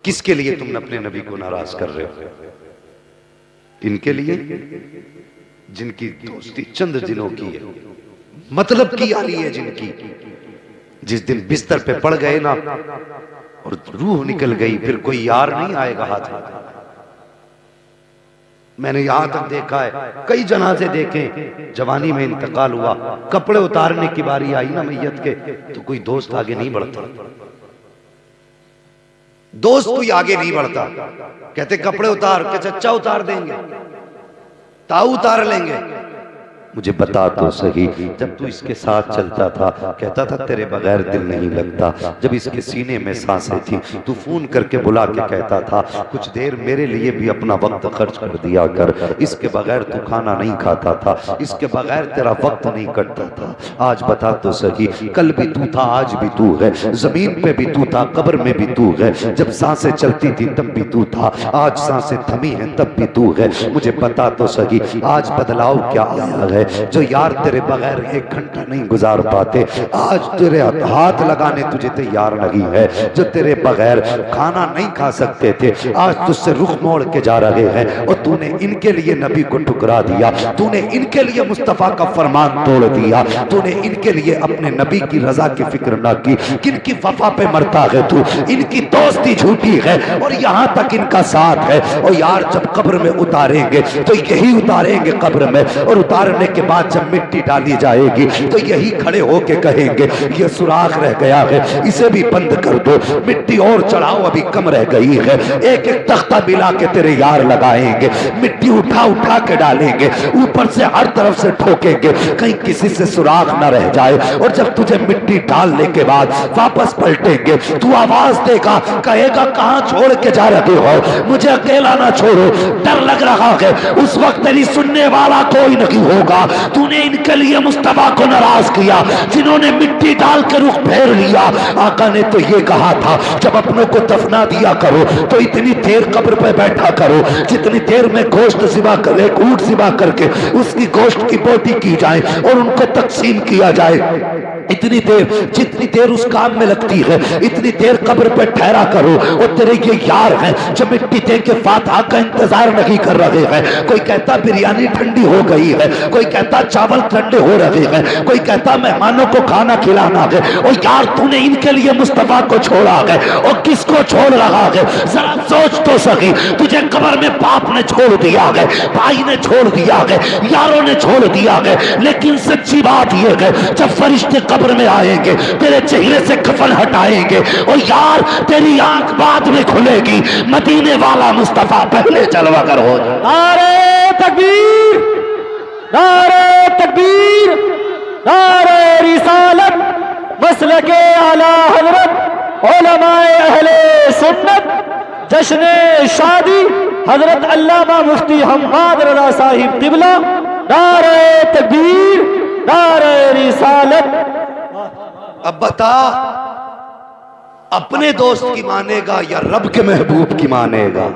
किसके लिए तुम अपने नबी को नाराज कर रहे हो? इनके लिए जिनकी दोस्ती चंद दिनों की है, मतलब की यारी है जिनकी, जिस दिन बिस्तर पे पड़ गए ना और रूह निकल गई, फिर कोई यार नहीं आएगा हाथ में। मैंने यहां तक देखा है, कई जनाजे देखे, जवानी में इंतकाल हुआ, कपड़े उतारने की बारी आई ना मैयत के, तो कोई दोस्त आगे नहीं बढ़ता, दोस्त कोई आगे नहीं बढ़ता। कहते कपड़े उतार के, चचा उतार देंगे, ताऊ उतार लेंगे। मुझे बता तो सही, जब तू इसके साथ चलता था कहता था तेरे बगैर दिल नहीं लगता, जब इसके सीने में सांसें थी तू फोन करके बुला के कहता था कुछ देर मेरे लिए भी अपना वक्त खर्च कर दिया कर, इसके बगैर तू खाना नहीं खाता था, इसके बगैर तेरा वक्त नहीं कटता था। आज बता तो सही, कल भी तू था, आज भी तू है, जमीन पे भी तू था, कब्र में भी तू है, जब सांसें चलती थी तब भी तू था, आज सांसें थमी हैं तब भी तू है। मुझे बता तो सही, आज बदलाव क्या आया है? जो यार तेरे बगैर एक घंटा नहीं गुजार पाते, आज तेरे हाथ लगाने तुझे तैयार नहीं है, जो तेरे बगैर खाना नहीं खा सकते थे, आज तुझसे रुख मोड़ के जा रहे हैं, और तूने इनके लिए नबी को ठुकरा दिया, तूने इनके लिए मुस्तफा का फरमान तोड़ दिया, तूने इनके लिए अपने नबी की रजा की फिक्र ना की। किनकी वफा पे मरता है तू? इनकी दोस्ती झूठी है और यहाँ तक इनका साथ है। और यार जब कब्र में उतारेंगे तो यही उतारेंगे कब्र में, और उतारने के बाद जब मिट्टी डाली जाएगी तो यही खड़े होके कहेंगे ये सुराख रह गया है, इसे भी बंद कर दो, मिट्टी और चढ़ाओ अभी कम रह गई है। एक एक तख्ता मिला के तेरे यार लगाएंगे, मिट्टी उठा उठा के डालेंगे, ऊपर से हर तरफ से ठोकेंगे, कहीं किसी से सुराख ना रह जाए। और जब तुझे मिट्टी डालने के बाद वापस पलटेंगे, तू आवाज देगा, कहेगा कहां छोड़ के जा रहे हो, मुझे अकेला ना छोड़ो, डर लग रहा है। उस वक्त तेरी सुनने वाला कोई नहीं होगा। तूने इनके लिए मुस्तफा को नाराज किया जिन्होंने मिट्टी डाल के रुख फेर लिया। आका ने तो ये कहा था जब अपनों को दफना दिया करो तो इतनी देर कब्र पे बैठा करो जितनी देर में गोश्त सिवा करे, ऊंट सिवा करके उसकी गोश्त की बोटी की जाए और उनको तकसीम किया जाए, इतनी देर जितनी देर उस काम में लगती है इतनी देर कब्र पे ठहरा करो। और तेरे ये यार हैं जो मिट्टी दे के फातिहा का इंतजार नहीं कर रहे हैं। कोई कहता बिरयानी ठंडी हो गई है, कोई कहता चावल ठंडे हो रहे हैं, कोई कहता मेहमानों को खाना खिलाना है। और यार तूने इनके लिए मुस्तफा को छोड़ा है, और किसको छोड़ रहा है? जरा सोच तो सही। तुझे कब्र में बाप ने छोड़ दिया है, भाई ने छोड़ दिया है, यारों ने छोड़ दिया है, लेकिन सच्ची बात यह है जब फरिश्ते कब्र में आएंगे तेरे चेहरे से कफन हटाएंगे और यार तेरी आंख बाद में खुलेगी, मदीने वाला मुस्तफा पहले जलवा कर हो जाए। नारे तकबीर, नारे तकबीर, नारे रिसालत, मसलके आला हजरत उलमाए अहले सुन्नत, जश्न शादी हजरत अल्लामा मुफ्ती हम्माद रजा साहिब तिबला। नारे तकबीर, नारे रिसालत। अब बता, अपने दोस्त की मानेगा या रब के महबूब की मानेगा?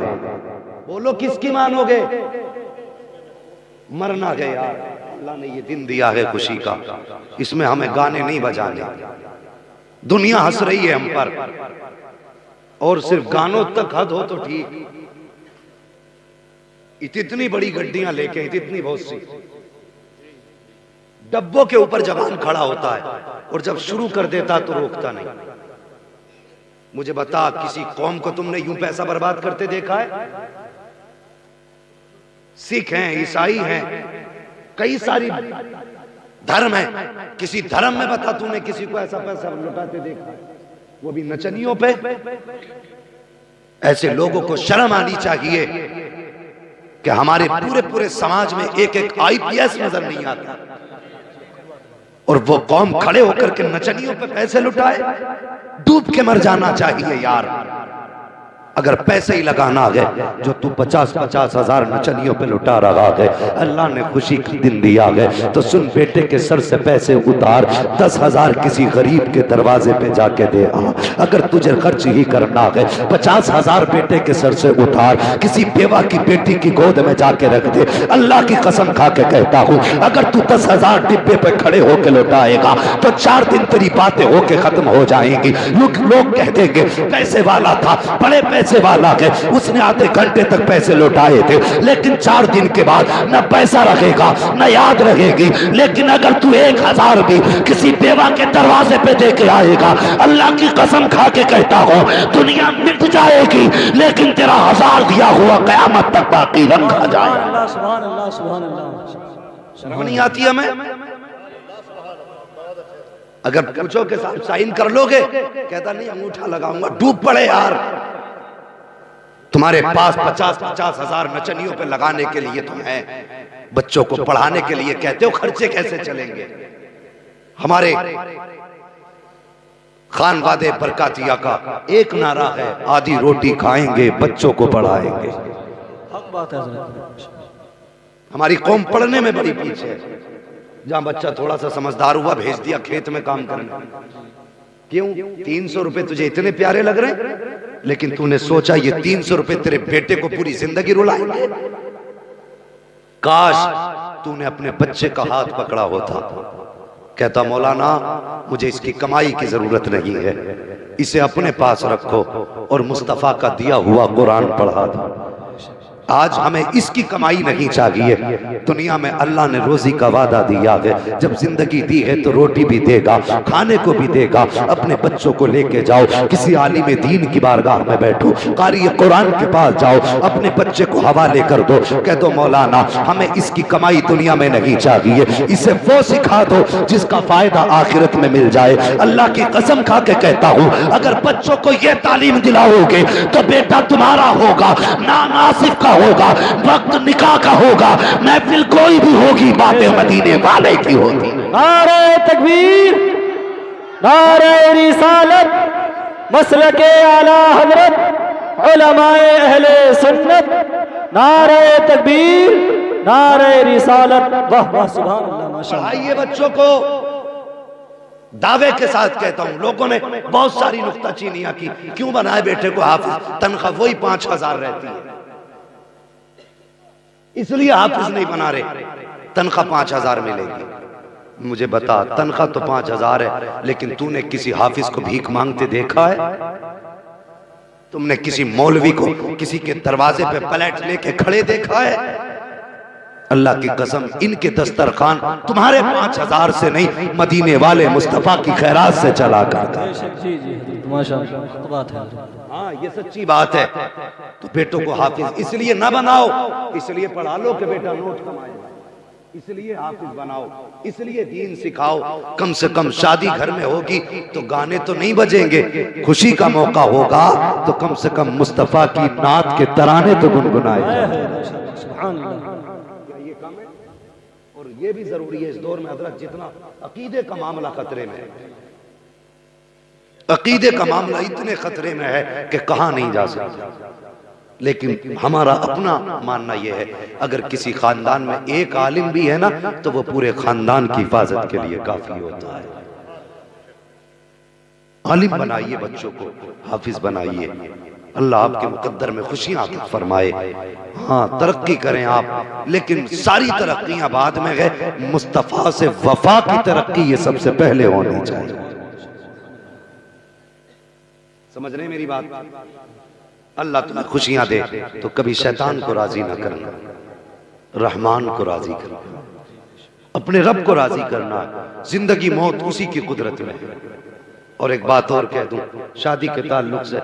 बोलो किसकी मानोगे? मरना है यार, अल्लाह ने ये दिन दिया है खुशी का, इसमें हमें गाने नहीं बजाने। दुनिया हंस रही है हम पर, और सिर्फ गानों तक हद हो तो ठीक। इतनी बड़ी गड्डियां लेके, इतनी बहुत सी डब्बों के ऊपर जवान खड़ा होता है और जब शुरू कर देता तो रोकता नहीं। मुझे बता, किसी कौम को तुमने यूं पैसा बर्बाद करते देखा है? सिख हैं, ईसाई हैं, कई सारी धर्म है, किसी धर्म में बता तूने किसी को ऐसा पैसा लुटाते देखा? वो भी नचनियों पे। ऐसे लोगों को शर्म आनी चाहिए कि हमारे पूरे पूरे समाज में एक एक IPS नजर नहीं आता और वो कौम खड़े होकर के नचनियों पे पैसे लुटाए। डूब के मर जाना चाहिए यार। अगर पैसे ही लगाना है जो तू 50-50 हजार नचनियों पे लुटा रहा है, अल्लाह ने खुशी का दिन दिया है तो सुन बेटे के सर से पैसे उतार, 10,000 किसी गरीब के दरवाजे पे जाके दे आ। अगर तुझे खर्च ही करना है 50,000 बेटे के सर से उतार, किसी बेवा की बेटी की गोद में जाके रख दे। अल्लाह की कसम खा के कहता हूँ, अगर तू 10,000 डिब्बे पे खड़े होके लौटाएगा तो 4 दिन तेरी बातें होके खत्म हो जाएंगी। लोग कह देंगे पैसे वाला था, बड़े पैसे पैसे वाला है, उसने आधे घंटे तक पैसे लौटाए थे, लेकिन 4 दिन के बाद न पैसा रखेगा न याद रहेगी। लेकिन अगर तू 1000 भी किसी बेवा के दरवाजे पे दे के आएगा, अल्लाह की कसम खा के कहता हूं दुनिया मिट जाएगी, लेकिन तेरा 1000 दिया हुआ कयामत तक बाकी रखा जाएगा। सुभान अल्लाह, सुभान अल्लाह। शर्म नहीं आती हमें? अगर पूछो कि साहब साइन कर लोगे, कहता नहीं अंगूठा लगाऊंगा। डूब पड़े यार, तुम्हारे पास 50-50 हजार नचनियों पे लगाने के लिए तुम है, बच्चों को पढ़ाने के लिए कहते हो, खर्चे कैसे चलेंगे? हमारे खान वादे बरकातिया का एक नारा है, आधी रोटी खाएंगे बच्चों को पढ़ाएंगे। हक बात है हज़रत। हमारी कौम पढ़ने में बड़ी पीछे है। जहां बच्चा थोड़ा सा समझदार हुआ, भेज दिया खेत में काम करने। क्यों? 300 रुपए तुझे इतने प्यारे लग रहे हैं, लेकिन तूने सोचा ये 300 रुपए तेरे बेटे को पूरी जिंदगी रुलाएंगे? काश तूने अपने बच्चे का हाथ पकड़ा होता, कहता मौलाना मुझे इसकी कमाई की जरूरत नहीं है, इसे अपने पास रखो और मुस्तफा का दिया हुआ कुरान पढ़ा दो। आज हमें इसकी कमाई नहीं चाहिए। दुनिया में अल्लाह ने रोजी का वादा दिया है, जब जिंदगी दी है तो रोटी भी देगा, खाने को भी देगा। अपने बच्चों को लेके जाओ, किसी आलिम दीन की बारगाह में बैठो, कारी कुरान के पास जाओ, अपने बच्चे को हवाले कर दो, कह दो मौलाना हमें इसकी कमाई दुनिया में नहीं चाहिए, इसे वो सिखा दो जिसका फायदा आखिरत में मिल जाए। अल्लाह की कसम खा के कहता हूँ, अगर बच्चों को ये तालीम दिलाओगे तो बेटा तुम्हारा होगा, नाम आसिफ का होगा, वक्त निकाह का होगा, महफिल कोई भी होगी, बातें मदीने वाले की होगी। नारे तकबीर, नारे रिसालत, मसलके आला हजरत, उलमाए अहले सुन्नत। नारे तकबीर, नारे रिसालत। वाह वाह, सुभान अल्लाह, माशाअल्लाह। पढ़ाइए बच्चों को, दावे के साथ कहता हूं। लोगों ने बहुत सारी नुक्ताचीनियां की, क्यों बनाए बेटे को हाफिज? तनख्वाह वही 5000 रहती है, इसलिए हाफिज नहीं बना रहे, तनख्वाह 5000 मिलेगी। मुझे बता, तनख्वाह तो 5000 है, लेकिन तूने किसी हाफिज को भीख मांगते देखा है? तुमने किसी मौलवी को किसी के दरवाजे पे प्लेट लेके खड़े देखा है? अल्लाह की कसम, इनके दस्तरखान तुम्हारे 5000 से नहीं, मदीने वाले मुस्तफा की खैरात से चला करता है। जी जी, माशाअल्लाह, बात है। हाँ, ये सच्ची बात है। तो बेटों को हाफिज इसलिए ना बनाओ, इसलिए पढ़ा लो कि बेटा नोट कमाएगा, इसलिए हाफिज बनाओ, इसलिए दीन सिखाओ। कम से कम शादी घर में होगी तो गाने तो नहीं बजेंगे, खुशी का मौका होगा तो कम से कम मुस्तफा की नात के तराने तो गुनगुनाए। सुभान अल्लाह। ये कम है, और ये भी जरूरी है इस दौर में हजरत, जितना अकीदे का मामला खतरे में है, अकीदे का मामला इतने खतरे में है कि कहा नहीं जा सकता। लेकिन हमारा अपना मानना यह है, अगर किसी खानदान में एक आलिम भी है ना, तो वो पूरे खानदान की हिफाजत के लिए काफी होता है। आलिम बनाइए बच्चों को, हाफिज बनाइए, अल्लाह आपके मुकद्दर में खुशियां अता फरमाए। हाँ, तरक्की करें आप, लेकिन सारी तरक्कियां बाद में है, मुस्तफा से वफा की तरक्की ये सबसे पहले होनी चाहिए। समझ रहे मेरी बात? अल्लाह तुम्हें खुशियां दे तो कभी शैतान को राजी ना करना, रहमान को राजी करना, अपने रब को राजी करना। जिंदगी मौत उसी की कुदरत में है। और एक बात और कह दूं, शादी के ताल्लुक से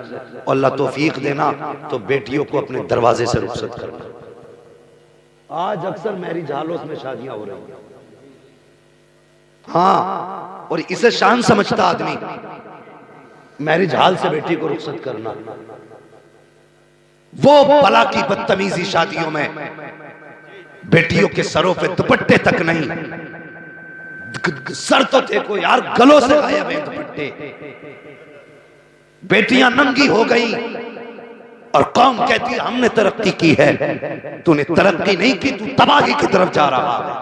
अल्लाह तौफीक देना तो बेटियों को अपने दरवाजे से रुखसत करना। आज अक्सर मैरिज हालों में शादियां हो रही हैं। हाँ, और इसे शान समझता आदमी, मैरिज हाल से बेटी को रुखसत करना। वो भला की बदतमीजी शादियों में बेटियों के सरों पे दुपट्टे तक नहीं, सर तो देखो यार, गलों से गायब है दुपट्टे, बेटियां नंगी हो गई और कौम कहती है हमने तरक्की की है। तूने तरक्की नहीं की, तू तबाही की तरफ जा रहा है।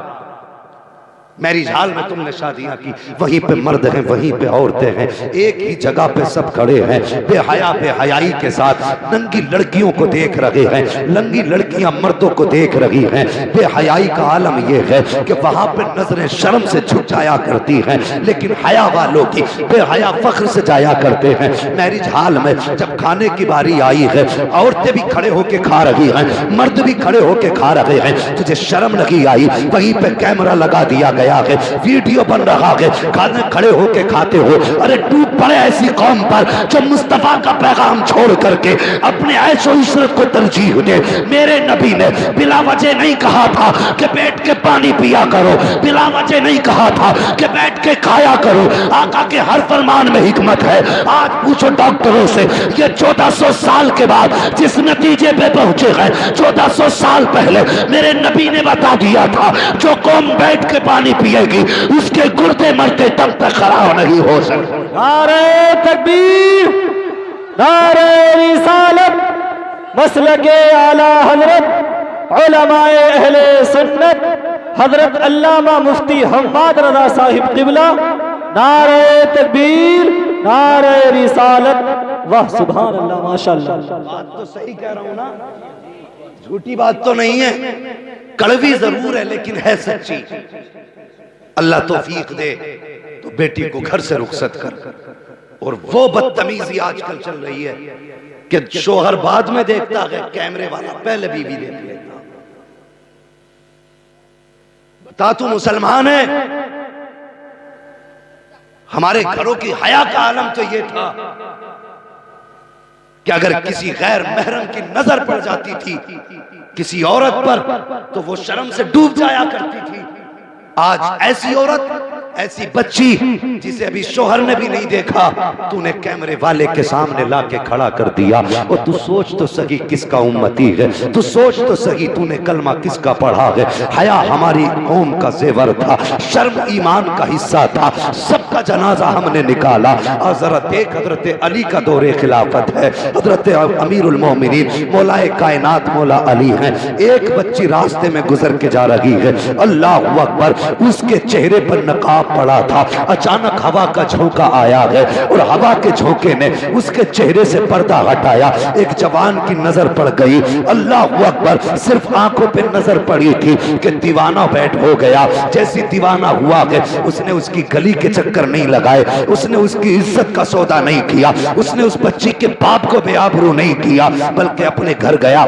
मैरिज हॉल में तुमने शादियां की, वहीं पे मर्द हैं, वहीं पे औरतें हैं, एक ही जगह पे सब खड़े हैं, बेहया बेहयाई के साथ नंगी लड़कियों को देख रहे हैं, नंगी लड़कियां मर्दों को देख रही हैं। बेहयाई का आलम यह है कि वहां पे नजरें शर्म से झुक जाया करती हैं, लेकिन हया वालों की बेहया फख्र से जाया करते हैं। मैरिज हॉल में जब खाने की बारी आई है, औरतें भी खड़े होके खा रही हैं, मर्द भी खड़े होके खा रहे हैं, तुझे शर्म नहीं आई? वहीं पे कैमरा लगा दिया गया है, वीडियो बन रहा है, खाने खड़े होके खाते हो। अरे टूट पड़े ऐसी कौम पर जो मुस्तफा का पैगाम छोड़ करके अपने ऐशो इशरत को तरजीह दे। मेरे नबी ने बिला वजह नहीं कहा था कि बैठ के पानी पिया करो, बिला वजह नहीं कहा था कि बैठ के खाया करो। आका के हर फरमान में हिकमत है। आज पूछो डॉक्टरों से, ये 1400 साल के बाद जिस नतीजे पे पहुंचे हैं, 1400 साल पहले मेरे नबी ने बता दिया था, जो कौम बैठ के पानी पिएगी उसके गुर्दे मरते तब तक खराब नहीं हो सकते। नारे तकबीर, नारे रिसालत, मसलके आला हजरत उलमाए अहले सुन्नत हजरत अल्लामा मुफ्ती हम्माद रज़ा साहिब क़िबला। नारे तकबीर, नारे रिसालत, वाह सुभान अल्लाह, माशाअल्लाह। बात तो सही कह रहा हूं ना, झूठी बात तो नहीं है, कड़वी जरूर है लेकिन है सच्ची। अल्लाह तौफीक दे तो बेटी को घर से रुखसत कर। और वो बदतमीजी आजकल चल रही है कि शोहर बाद में देखता है, कैमरे वाला पहले बीवी देख लेता। बता, तू मुसलमान है? हमारे घरों की हया का आलम तो ये था कि अगर किसी गैर महरम की नजर पड़ जाती थी किसी औरत पर तो वो शर्म से डूब जाया करती थी। आज ऐसी औरत, ऐसी बच्ची जिसे अभी शोहर ने भी नहीं देखा, तूने कैमरे वाले के सामने लाके खड़ा कर दिया। और तू सोच तो सही किसका उम्मती है, तू सोच तो सही तूने कलमा किसका पढ़ा है। हया हमारी कौम का जेवर था, शर्म ईमान का हिस्सा था, सबका जनाजा हमने निकाला। और जरा देख, हजरत अली का दौरे खिलाफत है, हजरत अमीरुल मोमिनीन मौलाए कायनात मौला अली हैं। एक बच्ची रास्ते में गुजर के जा रही है, अल्लाह अकबर, उसके चेहरे पर नकाब पड़ा था। अचानक हवा का झोंका आया है और हवा के झोंके ने उसके चेहरे से पर्दा हटाया। एक जवान की नजर पड़ गई, अल्लाह अकबर, सिर्फ आंखों पे नजर पड़ी थी कि दीवाना बैठ हो गया। जैसी दीवाना हुआ है, उसने उसकी गली के चक्कर नहीं लगाए, उसने उसकी इज्जत का सौदा नहीं किया, उसने उस बच्ची के बाप को बेआबरू नहीं किया, बल्कि अपने घर गया।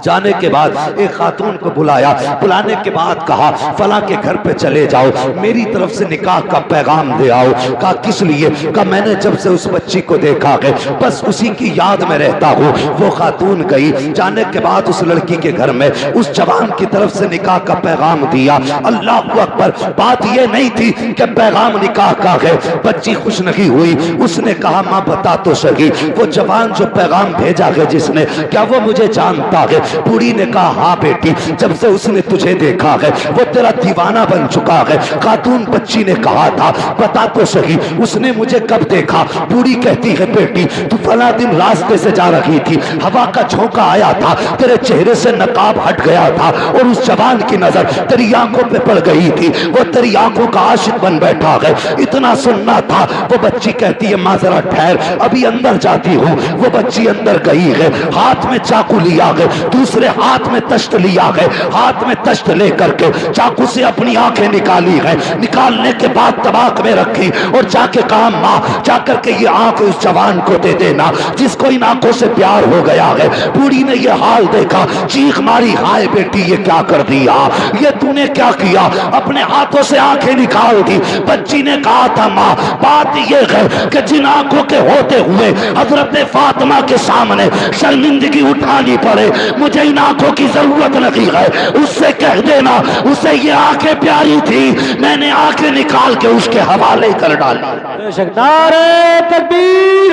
जाने के बाद एक खातून को बुलाया, बुलाने के बाद कहा फला के घर पे चले जाओ, मेरी तरफ से निकाह का पैगाम दे आओ। कहा किस लिए? कहा मैंने जब से उस बच्ची को देखा है बस उसी की याद में रहता हूँ। वो खातून गई, जाने के बाद उस लड़की के घर में उस जवान की तरफ से निकाह का पैगाम दिया। अल्लाह अकबर, बात ये नहीं थी कि पैगाम निकाह का है। बच्ची खुश नहीं हुई, उसने कहा माँ बता तो सही, वो जवान जो पैगाम भेजा है जिसने, क्या वो मुझे जानता है? बूढ़ी ने कहा हाँ बेटी, जब से उसने तुझे देखा है वो तेरा दीवाना बन चुका है। खातून बच्ची ने कहा था बता तो सही, उसने मुझे कब देखा? बूढ़ी कहती है बेटी तू फला दिन रास्ते से जा रही थी, हवा का झोंका आया था, तेरे चेहरे से नकाब हट गया था और उस जवान की नजर तेरी आंखों पे पड़ गई थी, वो तेरी आंखों का आशिक बन बैठा है। इतना सुनना था। वो बच्ची कहती है माँ जरा ठहर, अभी अंदर जाती हूँ। वो बच्ची अंदर गई है, हाथ में चाकू लिया है, दूसरे हाथ में तश्त लिया है, हाथ में तश्त लेकर के चाकू से अपनी आंखें निकाली है। निकालने के बाद तबाक में रखी और जाके कहा माँ जाकर के ये आंख उस जवान को दे देना जिसको इन आंखों से प्यार हो गया है। बूढ़ी ने ये हाल देखा, चीख मारी हाय बेटी ये क्या कर दिया, ये तूने क्या किया? अपने हाथों से आंखें निकाल दी। बच्ची ने कहा था माँ बात ये है कि जिन आंखों के होते हुए हजरत फातिमा के सामने शर्मिंदगी उठानी पड़े, मुझे इन आंखों की जरूरत नहीं है। उससे कह देना उसे ये आंखें प्यारी थी, मैंने आंखें निकाल के उसके हवाले कर डाली। बेशक। नारे तकबीर,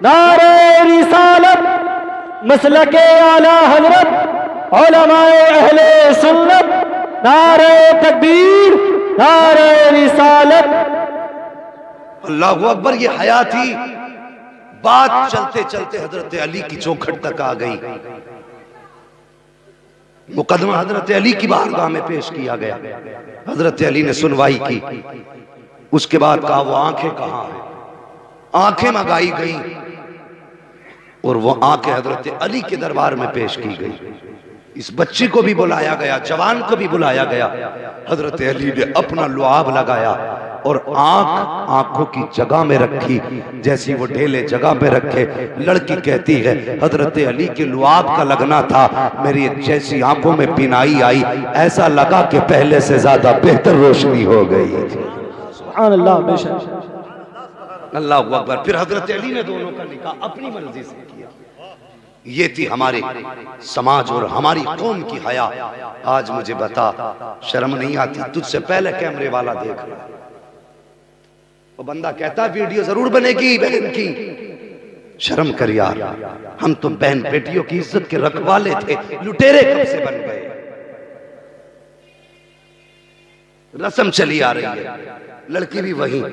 नारे रिसालत, मसलके आला हजरत उलमाए अहले सुन्नत। नारे तकबीर, नारे रिसालत। अल्लाहु अकबर, ये हया थी। बात चलते चलते हजरत अली की चौखट तक आ गई। मुकदमा हजरत अली की बारगाह में पेश किया गया। हजरत अली ने सुनवाई की। उसके बाद कहा वो आंखें कहाँ हैं? आंखें मंगाई गई और वो आंखें हजरत अली के दरबार में पेश की गई। इस बच्ची को भी बुलाया गया, जवान को भी बुलाया गया। हजरत अली ने अपना लुआब लगाया और आंखों की जगह में रखी, जैसी वो ढेले जगह पे रखे। लड़की कहती है हजरत अली के लुआब का लगना था, मेरी जैसी आंखों में बिनाई आई, ऐसा लगा कि पहले से ज्यादा बेहतर रोशनी हो गई। सुभान अल्लाह, बेशक अल्लाह अकबर। फिर हजरत अली ने दोनों का निकाह अपनी मर्जी से किया। ये थी हमारे समाज और हमारी कौम की हया। आज मुझे बता, शर्म नहीं आती? तुझसे पहले कैमरे वाला देख रहा है, वो बंदा कहता वीडियो जरूर बनेगी बहन की। शर्म कर यार, हम तो बहन बेटियों की इज्जत के रखवाले थे, लुटेरे कब से बन गए? रस्म चली आ रही है, लड़की भी वही,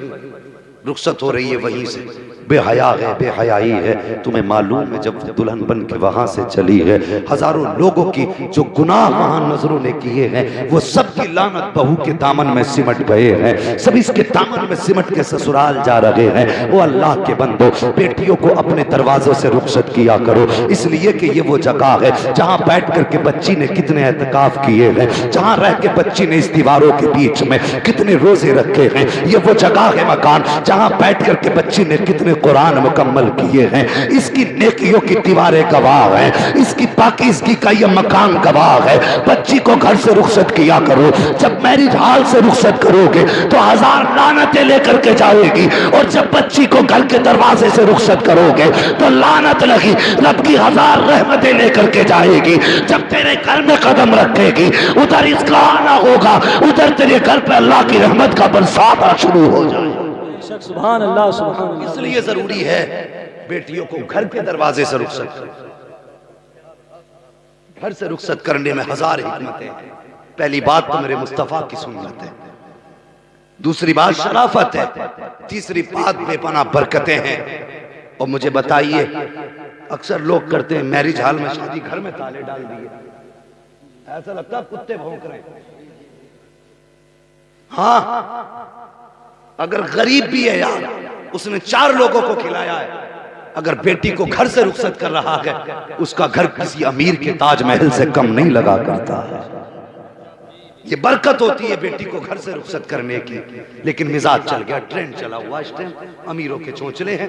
रुखसत हो रही है वहीं से। बेहया है, बेहयाई है। तुम्हें मालूम है जब दुल्हन बन के वहां से चली है, हजारों लोगों की जो गुनाह वहां नजरों ने किए हैं, वो सब की लानत बहू के दामन में सिमट गए हैं। सब इसके दामन में सिमट के ससुराल जा रहे हैं। वो अल्लाह के बंदो, बेटियों को अपने दरवाजों से रुखसत किया करो, इसलिए कि ये वो जगह है जहां बैठ करके बच्ची ने कितने एहतिकाफ किए हैं, जहां रह के बच्ची ने इस दीवारों के बीच में कितने रोजे रखे हैं। ये वो जगह है, मकान, जहां बैठ करके बच्ची ने कितने कुरान मुकम्मल किए हैं। इसकी नेकियों की दीवारें गवाह हैं, इसकी पाकीज़गी का ये मकान गवाह है। बच्ची को घर से रुखसत किया करो। जब मैरिज हॉल से रुखसत करोगे तो 1000 लानतें लेकर के जाएगी, और जब बच्ची को घर के दरवाजे से रुखसत करोगे तो लानत लगी रब की 1000 रहमतें लेकर के जाएगी। जब तेरे घर में कदम रखेगी, उधर इसका आना होगा, उधर तेरे घर पे अल्लाह की रहमत का बरसात शुरू हो जाए। सुभान अल्लाह, सुभान अल्लाह। इसलिए जरूरी है बेटियों को घर के दरवाजे से रुखसत, घर से रुखसत करने में 1000 हिकमतें हैं। पहली बात तो मेरे मुस्तफा की सुन्नत है, दूसरी बात शराफत है, तीसरी बात बेपनाह बरकतें हैं। और मुझे बताइए, अक्सर लोग करते हैं मैरिज हॉल में शादी, घर में ताले डाल दिए, ऐसा लगता है कुत्ते भौंक रहे हैं। हाँ, अगर गरीब भी है यार, उसने 4 लोगों को खिलाया है, अगर बेटी को घर से रुखसत कर रहा है, उसका घर किसी अमीर के ताजमहल से कम नहीं लगा करता है। ये बरकत होती है बेटी को घर से रुखसत करने की। लेकिन मिजाज चल गया, ट्रेंड चला हुआ इस टाइम, अमीरों के चोंचले हैं।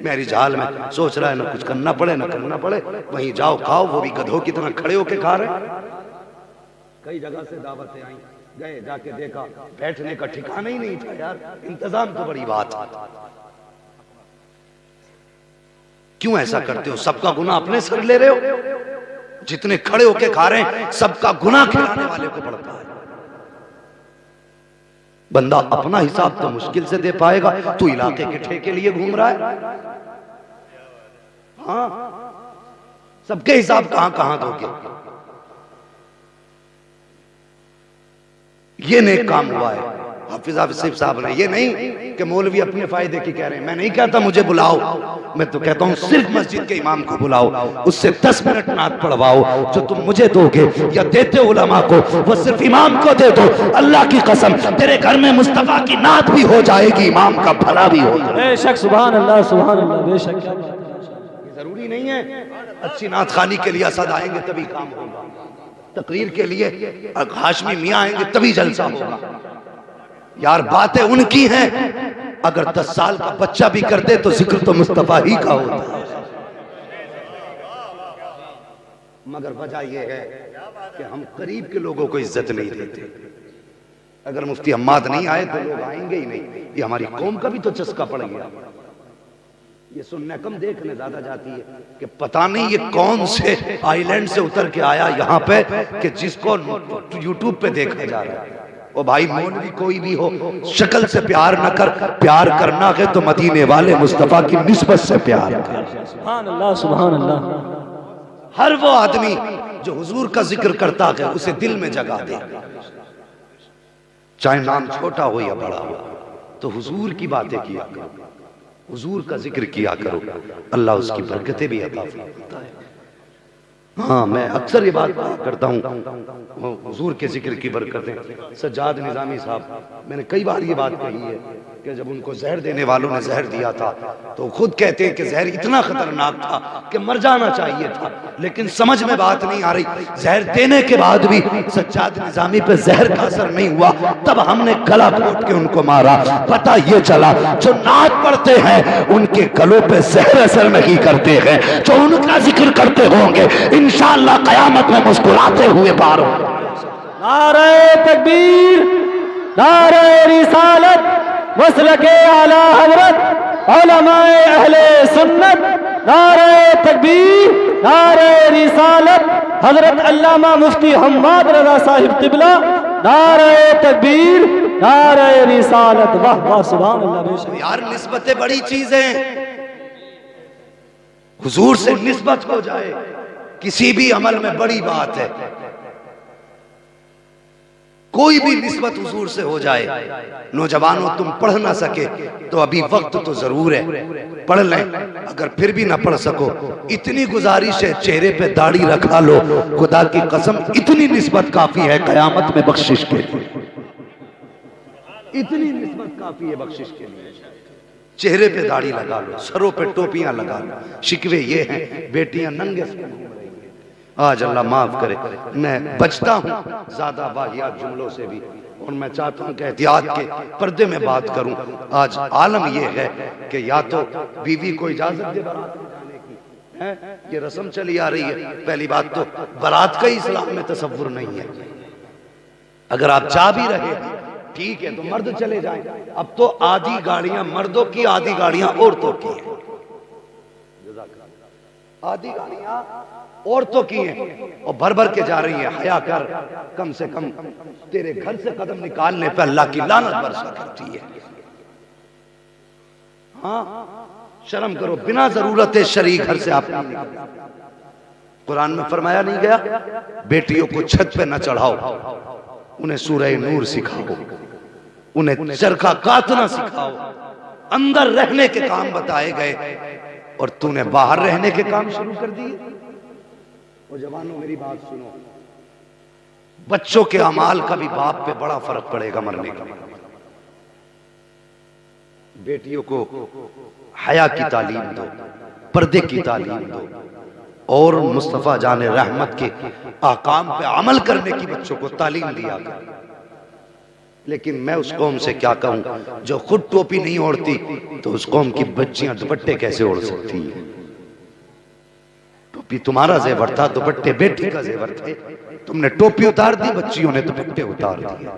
मैरिज हॉल में सोच रहा है ना कुछ करना पड़े ना करना पड़े, वहीं जाओ खाओ, वो भी गधों की तरह खड़े होके खा रहे हैं। कई जगह से दावतें आई, गए, जाके देखा, बैठने का ठिकाना ही नहीं था यार। इंतजाम तो बड़ी बात है। क्यों ऐसा करते हो? सबका गुनाह अपने सर ले रहे हो। जितने खड़े होके खा रहे हैं, सबका गुनाह खिलाने वाले को पड़ता है। बंदा अपना हिसाब तो मुश्किल से दे पाएगा, तू इलाके के ठेके लिए घूम रहा है। हाँ, सबके हिसाब कहां कहां दोगे? ये नेक काम हुआ है हाफिज आसिफ साहब ने। ये नहीं कि मौलवी अपने फायदे की कह रहे हैं। मैं नहीं कहता मुझे बुलाओ, मैं तो कहता हूं सिर्फ मस्जिद के इमाम को बुलाओ, उससे 10 मिनट नात पढ़वाओ। जो तुम मुझे दोगे या देते हो उलमा को, वो सिर्फ इमाम को दे दो। अल्लाह की कसम, तेरे घर में मुस्तफा की नात भी हो जाएगी, इमाम का भला भी हो जाएगा। बेशक, सुभान अल्लाह, सुभान अल्लाह, बेशक। जरूरी नहीं है अच्छी नात खानी के लिए असद आएंगे तभी काम होगा, तकरीर के लिए हाशमी मियाँ आएंगे तभी जलसा होगा। यार बातें उनकी हैं, अगर 10 साल का बच्चा भी कर दे तो जिक्र तो मुस्तफा ही का होता है। मगर वजह यह है कि हम करीब के लोगों को इज्जत नहीं देते। अगर मुफ्ती हम्माद नहीं आए तो लोग आएंगे ही नहीं। ये हमारी कौम का भी तो चस्का पड़ गया। ये सुनने कम देखने ज्यादा जाती है कि पता नहीं ये कौन से आइलैंड से उतर के आया यहाँ पे कि जिसको यूट्यूब पे देखा जा रहा है। ओ भाई, मौलवी कोई भी हो, शक्ल से प्यार न कर, प्यार करना है तो मदीने वाले मुस्तफा की निस्बत से प्यार कर। सुभान अल्लाह, सुभान अल्लाह। हर वो आदमी जो हुजूर का जिक्र करता है उसे दिल में जगा दे, चाहे नाम छोटा हो या बड़ा हो, तो हुजूर की बातें किया करो, हुजूर का जिक्र किया करो, अल्लाह उसकी बरकतें भी अता फरमाता है। हाँ, मैं अक्सर ये बात करता हूँ हुजूर के जिक्र की बरकतें। सज्जाद निजामी साहब, मैंने कई बार ये बात कही है कि जब उनको जहर देने वालों ने जहर दिया था तो खुद कहते हैं कि जहर इतना खतरनाक था कि मर जाना चाहिए था, लेकिन समझ में बात नहीं आ रही। जहर देने के बाद भी सज्जाद निजामी पे जहर का असर नहीं हुआ, तब हमने गला घोट के उनको मारा। पता ये चला जो नात पढ़ते हैं उनके गलों पे जहर असर नहीं करते हैं, जो उनका जिक्र करते होंगे इंशाअल्लाह क़यामत में मुस्कुराते हुए पार होंगे। नारे तकबीर, नारे रिसालत, मसलके आला हजरत उलमाए अहले सुन्नत। नारे तकबीर, नारे रिसालत, हजरत अल्लामा मुफ्ती हम्माद रजा साहिब क़िबला। नारे तकबीर, नारे रिसालत। वाह वाह, सुभान अल्लाह। बेशक यार, निस्बतें बड़ी चीज हैं। हुजूर से निस्बत हो जाए किसी भी अमल में बड़ी बात है। कोई भी निस्बत हुजूर से हो जाए। नौजवानों, तुम पढ़ ना सके तो अभी वक्त तो जरूर है, पढ़ लें। अगर फिर भी ना पढ़ सको, इतनी गुजारिश है, चेहरे पे दाढ़ी रखा लो। खुदा की कसम, इतनी निस्बत काफी है कयामत में बख्शिश के लिए। इतनी निस्बत काफी है बख्शिश के लिए। चेहरे पे दाढ़ी लगा लो, सरों पे टोपियां लगा लो। शिकवे ये हैं, बेटियां नंगे से घूम रही हैं। आज अल्लाह माफ करे, मैं बचता हूँ ज्यादा वाहियात जुमलों से भी, और मैं चाहता हूँ कि एहतियात के पर्दे में बात करूँ। आज आलम यह है कि या तो बीवी को इजाजत दे बारात में जाने की, है ये रस्म चली आ रही है। पहली बात तो बारात का ही इस्लाम में तसव्वुर नहीं है। अगर आप जा भी रहे हैं ठीक है, तो मर्द चले जाएं। अब तो आधी गाड़ियां मर्दों की, आधी गाड़ियां औरतों की हैं। आधी गाड़ियां औरतों की हैं और भर भर के जा रही है। हया कर, कम से कम तेरे घर से कदम निकालने पे अल्लाह की लानत बरसा करती है। हाँ, शर्म करो, बिना जरूरत शरीक घर से आप नहीं निकलते। कुरान में फरमाया नहीं गया, बेटियों को छत पे न चढ़ाओ, उन्हें सूरह नूर सिखाओ, उन्हें चरखा काटना सिखाओ। अंदर रहने के काम बताए गए और तूने बाहर रहने के काम शुरू कर दिए। और जवानों, मेरी बात सुनो, बच्चों के अमाल का भी बाप पे बड़ा फर्क पड़ेगा मरने का। बेटियों को हया की तालीम दो, पर्दे की तालीम दो, और मुस्तफा जाने रहमत के आकाम पे अमल करने की बच्चों को तालीम दिया कर। लेकिन मैं उस कौम से क्या कहूं जो खुद टोपी नहीं ओढ़ती, तो उस कौम की बच्चियां दुपट्टे कैसे ओढ़ सकती है? टोपी तुम्हारा जेवर था, दुपट्टे बेटी का जेवर थे। तुमने टोपी उतार दी, बच्चियों ने दुपट्टे उतार दिए।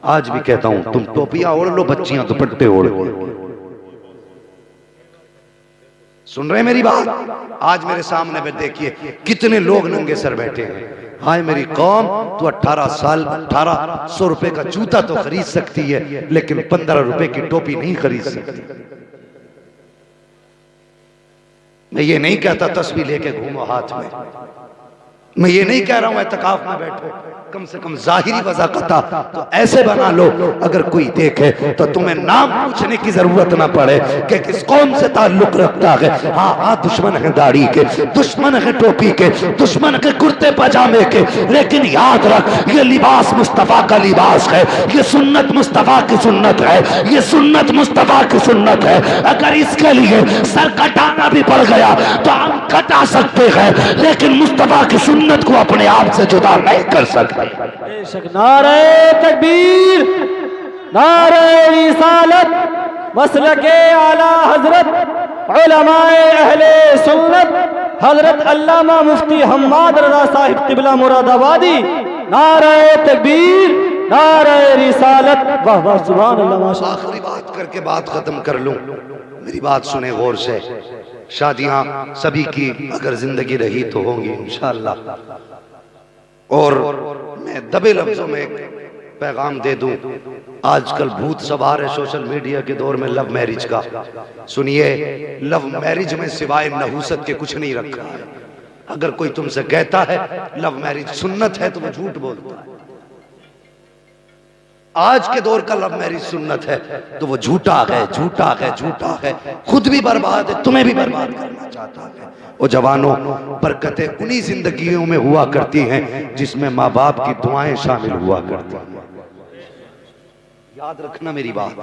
आज भी कहता हूं, तुम टोपियां ओढ़ लो, बच्चियां दुपट्टे ओढ़ लो। सुन रहे मेरी बात? आज मेरे सामने में देखिए कितने लोग नंगे सर बैठे हैं। हाय मेरी कौम, तो 18 साल 1800 रुपए का जूता तो खरीद सकती है, लेकिन 15 रुपए की टोपी नहीं खरीद सकती। मैं ये नहीं कहता तस्वीर लेके घूमो हाथ में, मैं ये नहीं कह रहा हूं एतकाफ में बैठो। कम से कम जाहिरी वज़ाक़ता तो ऐसे बना लो, अगर कोई देखे तो तुम्हें नाम पूछने की जरूरत ना पड़े कि किस कौम से ताल्लुक रखता है। हाँ हाँ, दुश्मन है दाढ़ी के, दुश्मन है टोपी के, दुश्मन के कुर्ते पजामे के, लेकिन याद रख, ये लिबास मुस्तफा का लिबास है, ये सुन्नत मुस्तफा की सुन्नत है, ये सुन्नत मुस्तफा की सुन्नत है। अगर इसके लिए सर कटाना भी पड़ गया तो हम कटा सकते हैं, लेकिन मुस्तफा की सुन्नत को अपने आप से जुदा नहीं कर सकते। बेशक। नारे तकबीर, नारे रिसालत, मसलके आला हजरत उलमाए अहले सुन्नत, हजरत अल्लामा मुफ्ती हम्माद रजा साहिब क़िबला मुरादाबादी। नारे तकबीर, नारे रिसालत। वाह वाह, सुभान अल्लाह, माशाअल्लाह। आखिरी बात करके बात खत्म कर लूं, मेरी बात सुने गौर से। शादियां सभी की अगर जिंदगी रही तो होंगी इंशाअल्लाह। और मैं दबे लफ्जों में एक पैगाम दे दूं, आजकल भूत सवार है सोशल मीडिया के दौर में लव मैरिज का। सुनिए, लव मैरिज में सिवाय नहूसत के कुछ नहीं रखा है। अगर कोई तुमसे कहता है लव मैरिज सुन्नत है तो वो झूठ बोलता है। आज के दौर का लव मैरिज सुन्नत है तो वो झूठा है, झूठा है, झूठा है, खुद भी बर्बाद है, तुम्हें भी बर्बाद करना चाहता है। वो जवानों, बरकतें उन्हीं जिंदगियों में हुआ करती हैं जिसमें माँ बाप की दुआएं शामिल हुआ करती हैं। याद रखना मेरी बात।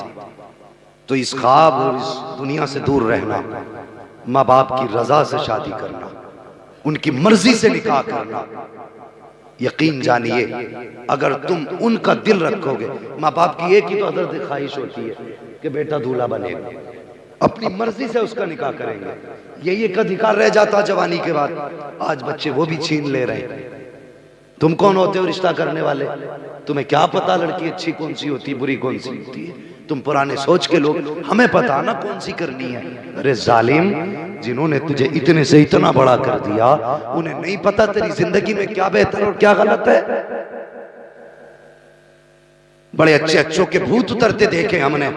तो इस ख्वाब और इस दुनिया से दूर रहना, माँ बाप की रजा से शादी करना, उनकी मर्जी से निकाह करना, यकीन जानिए अगर तुम उनका दिल रखोगे, माँ बाप की एक ही तो हजरत ख्वाहिश होती है कि बेटा दूल्हा बनेगा, अपनी मर्जी से उसका निकाह करेंगे। यही एक अधिकार रह जाता जवानी के बाद, आज बच्चे वो भी छीन ले रहे हैं। तुम कौन होते हो रिश्ता करने वाले? तुम्हें क्या पता लड़की अच्छी कौन सी होती है, बुरी कौन सी होती है? तुम पुराने सोच के लोग, हमें पता ना कौन सी करनी है। अरे जालिम, जिन्होंने तुझे इतने से इतना बड़ा कर दिया, उन्हें नहीं पता तेरी जिंदगी में क्या बेहतर और क्या गलत है। बड़े अच्छे अच्छों के भूत उतरते देखे हमने।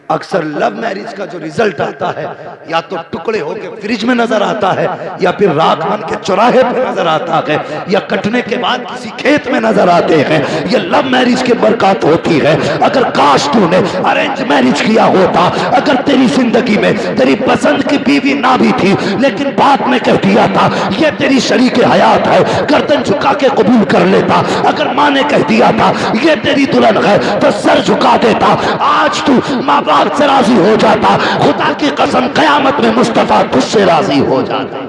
अक्सर लव मैरिज का जो रिजल्ट आता है, या तो टुकड़े होके फ्रिज में नजर आता है, या फिर राख बन के चौराहे पे नजर आता है, या कटने के बाद किसी खेत में नजर आते हैं। ये लव मैरिज की बरकत होती है। अगर काश तूने अरेंज मैरिज किया होता, अगर तेरी जिंदगी में तेरी पसंद की बीवी ना भी थी, लेकिन बाद में कह दिया था ये तेरी शरीके हयात है, गर्दन झुका के कबूल कर लेता। अगर माँ ने कह दिया था ये तेरी दुल्हन है, तो सर झुका देता। आज तू माँ बाप से राजी हो जाता, खुदा की कसम कयामत में मुस्तफा तुझसे राजी हो जाता।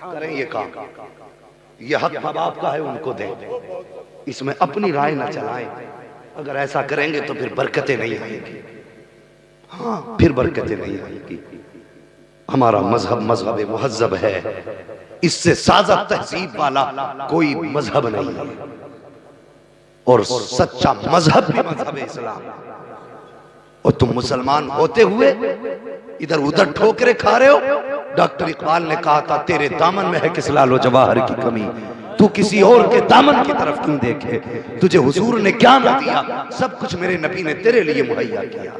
करें ये काम, ये हक माँ बाप का है, उनको दें, इसमें अपनी राय न चलाएं। अगर ऐसा करेंगे तो फिर बरकतें नहीं आएंगी। हाँ, फिर बरकतें नहीं आएंगी। हमारा मजहब मजहब मुहज्जब है, इससे साजा तहजीब वाला कोई मजहब नहीं है, और सच्चा मजहब भी मजहब इस्लाम। और तुम मुसलमान होते हुए इधर उधर ठोकरे खा रहे हो। डॉक्टर इकबाल ने कहा था तेरे दामन में है किस लालो जवाहर की कमी, तू किसी और के दामन की तरफ क्यों देखे। तुझे हुजूर ने क्या न दिया, सब कुछ मेरे नबी ने तेरे लिए मुहैया किया।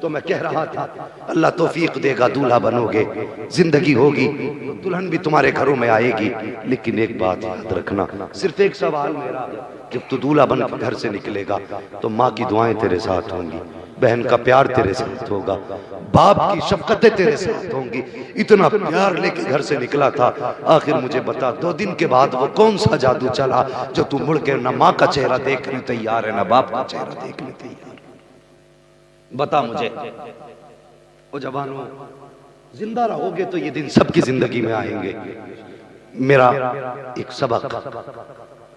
तो मैं कह रहा था अल्लाह तौफीक देगा, दूल्हा बनोगे, जिंदगी होगी, दुल्हन भी तुम्हारे घरों में आएगी। लेकिन एक बात याद रखना, सिर्फ एक सवाल मेरा, जब तू दूल्हा बन के घर से निकलेगा तो माँ की दुआएं तेरे साथ होंगी, बहन का प्यार तेरे साथ होगा, बाप की शफकतें तेरे साथ होंगी। इतना प्यार लेके घर से निकला था, आखिर मुझे बता 2 दिन के बाद वो कौन सा जादू चला जो तू मुड़ के न माँ का चेहरा देखने तैयार है, न बाप का चेहरा देखने तैयार। बता मुझे। वो जवानों, जिंदा रहोगे तो ये दिन सबकी जिंदगी में आएंगे। मेरा एक सबक,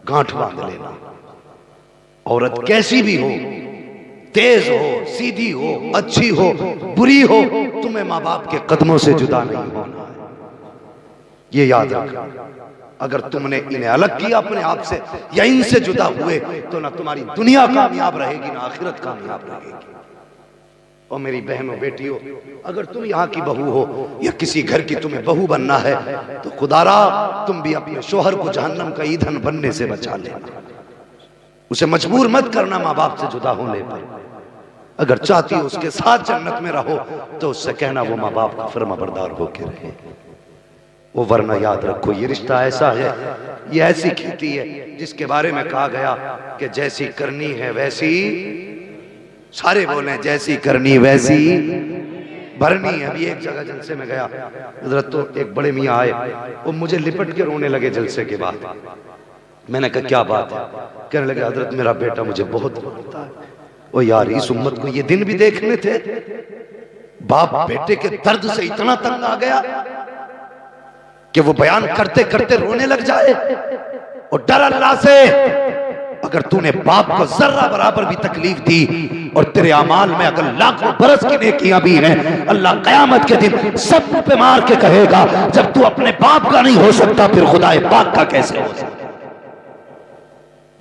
गांठ बांध लेना, औरत कैसी भी हो, तेज हो, सीधी हो, अच्छी हो, बुरी हो, तुम्हें माँ बाप के कदमों से जुदा नहीं होना है, ये याद रखना। अगर तुमने इन्हें अलग किया अपने आप से या इनसे जुदा हुए तो ना तुम्हारी दुनिया कामयाब रहेगी ना आखिरत कामयाब रहेगी। और मेरी बहनों बेटियों, अगर तुम यहाँ की बहू हो या किसी घर की तुम्हें बहू बनना है तो खुदारा तुम भी अपने शोहर को जहन्नम का ईंधन बनने से बचा लेना। उसे मजबूर मत करना माँ बाप से जुदा होने पर। अगर चाहती हो उसके साथ जन्नत में रहो तो उससे कहना वो माँ बाप का फर्माबरदार होके रहे वो, वरना याद रखो ये रिश्ता ऐसा है, ये ऐसी खेती है जिसके बारे में कहा गया कि जैसी करनी है वैसी, सारे बोले जैसी करनी वैसी भरनी है। अभी एक जगह जलसे में गया, हजरत तो एक बड़े मियाँ आए, वो मुझे लिपट के रोने लगे जलसे के बाद। मैंने कहा क्या बात है? कहने लगे हजरत मेरा बेटा मुझे बहुत मारता है। ओ यार, इस उम्मत को ये दिन भी देखने थे, बाप बेटे के दर्द से इतना तंग आ गया कि वो बयान करते करते रोने लग जाए। और डर अल्लाह से, अगर तूने बाप को जर्रा बराबर भी तकलीफ दी और तेरे अमाल में अगर लाखों बरस की नेकियां भी हैं, अल्लाह कयामत के दिन सब पे मार के कहेगा जब तू अपने बाप का नहीं हो सकता फिर खुदाए पाक का कैसे हो सकता।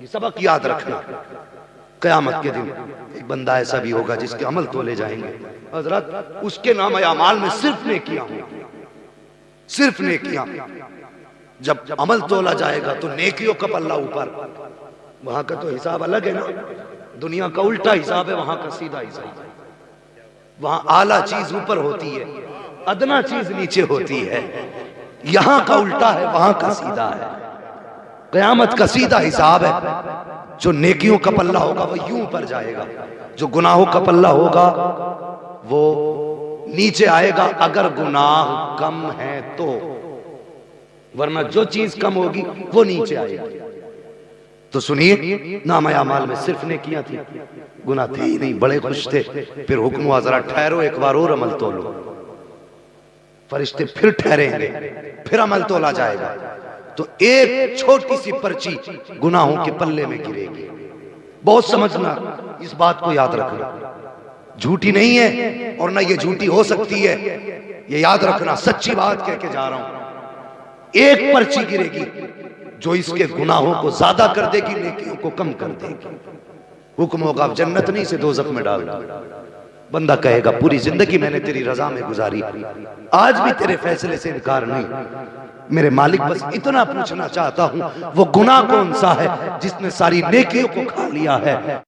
ये सबक याद रखना। कयामत के दिन एक बंदा ऐसा भी होगा जिसके अमल तोले जाएंगे हजरत, उसके नाम अमाल में सिर्फ नेकियां होंगी, सिर्फ नेकियां। जब अमल तोला जाएगा तो नेकियों का पल्ला ऊपर, वहां का तो हिसाब अलग है ना, दुनिया का उल्टा हिसाब है, वहां का सीधा हिसाब है। वहां आला चीज ऊपर होती है, अदना चीज नीचे होती है। यहां का उल्टा है, वहां का सीधा है। क़यामत का सीधा हिसाब है। जो नेकियों का पल्ला होगा वो यूं ऊपर जाएगा, जो गुनाहों का पल्ला होगा वो नीचे आएगा, अगर गुनाह कम है तो, वरना जो चीज कम होगी वो नीचे आएगी। तो सुनिए, नामा अमाल में सिर्फ नेकियां थी, गुनाह थे ही नहीं, बड़े खुश थे। फिर हुक्म हुआ जरा ठहरो, एक बार और अमल तोलो। फरिश्ते फिर ठहरेंगे, फिर अमल तोला जाएगा। तो एक छोटी सी पर्ची गुनाहों के पल्ले में गिरेगी। बहुत समझना, इस बात को याद रखना, झूठी नहीं है और ना ये झूठी हो सकती है, ये याद रखना, सच्ची बात कह के जा रहा हूं। एक पर्ची गिरेगी जो इसके गुनाहों को ज्यादा कर देगी, नेकियों को कम कर देगी। हुक्म होगा अब जन्नत नहीं से दोज़ख में डाल दो। बंदा कहेगा पूरी जिंदगी मैंने तेरी रजा में गुजारी, आज भी तेरे फैसले से इनकार नहीं। मेरे मालिक बस इतना पूछना चाहता हूं, वो गुनाह कौन सा है जिसने सारी नेकियों को खा लिया है।